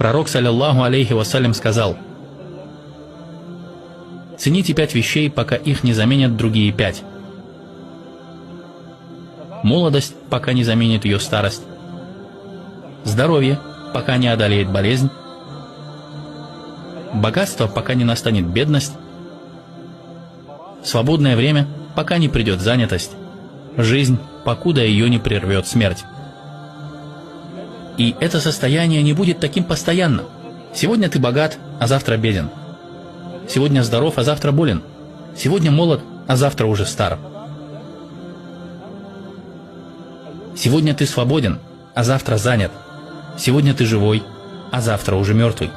Пророк, саллаллаху алейхи вассалям, сказал: «Цените 5 вещей, пока их не заменят другие 5. Молодость, пока не заменит ее старость. Здоровье, пока не одолеет болезнь. Богатство, пока не настанет бедность. Свободное время, пока не придет занятость. Жизнь, покуда ее не прервет смерть». И это состояние не будет таким постоянно. Сегодня ты богат, а завтра беден. Сегодня здоров, а завтра болен. Сегодня молод, а завтра уже стар. Сегодня ты свободен, а завтра занят. Сегодня ты живой, а завтра уже мертвый.